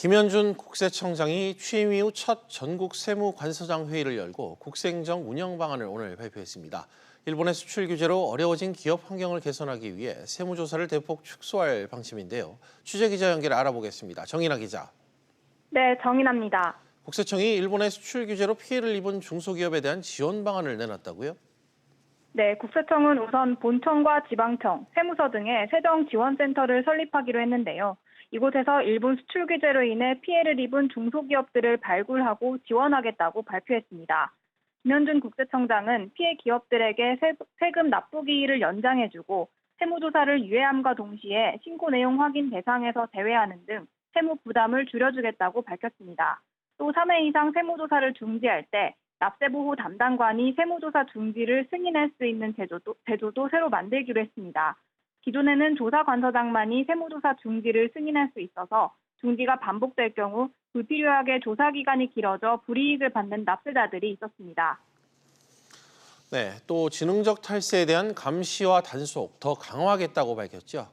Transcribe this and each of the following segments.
김현준 국세청장이 취임 이후 첫 전국 세무관서장 회의를 열고 국세행정 운영 방안을 오늘 발표했습니다. 일본의 수출 규제로 어려워진 기업 환경을 개선하기 위해 세무조사를 대폭 축소할 방침인데요. 취재 기자 연결 알아보겠습니다. 정인아 기자. 네, 정인아입니다. 국세청이 일본의 수출 규제로 피해를 입은 중소기업에 대한 지원 방안을 내놨다고요? 네, 국세청은 우선 본청과 지방청, 세무서 등의 세정 지원센터를 설립하기로 했는데요. 이곳에서 일본 수출 규제로 인해 피해를 입은 중소기업들을 발굴하고 지원하겠다고 발표했습니다. 김현준 국세청장은 피해 기업들에게 세금 납부기일을 연장해주고 세무조사를 유예함과 동시에 신고 내용 확인 대상에서 제외하는 등 세무 부담을 줄여주겠다고 밝혔습니다. 또 3회 이상 세무조사를 중지할 때 납세보호 담당관이 세무조사 중지를 승인할 수 있는 제도도 새로 만들기로 했습니다. 기존에는 조사관서장만이 세무조사 중지를 승인할 수 있어서 중지가 반복될 경우 불필요하게 조사 기간이 길어져 불이익을 받는 납세자들이 있었습니다. 네, 또 지능적 탈세에 대한 감시와 단속 더 강화하겠다고 밝혔죠.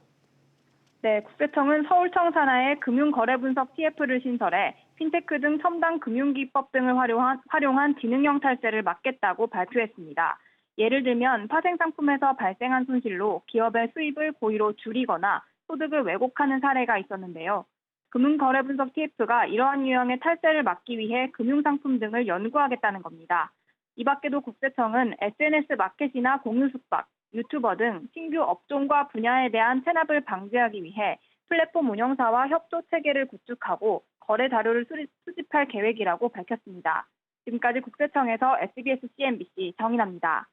네, 국세청은 서울청 산하에 금융거래분석 TF를 신설해 핀테크 등 첨단 금융기법 등을 활용한 지능형 탈세를 막겠다고 발표했습니다. 예를 들면 파생상품에서 발생한 손실로 기업의 수입을 고의로 줄이거나 소득을 왜곡하는 사례가 있었는데요. 금융거래분석 TF가 이러한 유형의 탈세를 막기 위해 금융상품 등을 연구하겠다는 겁니다. 이 밖에도 국세청은 SNS 마켓이나 공유숙박, 유튜버 등 신규 업종과 분야에 대한 체납을 방지하기 위해 플랫폼 운영사와 협조 체계를 구축하고 거래 자료를 수집할 계획이라고 밝혔습니다. 지금까지 국세청에서 SBS CNBC 정인아입니다.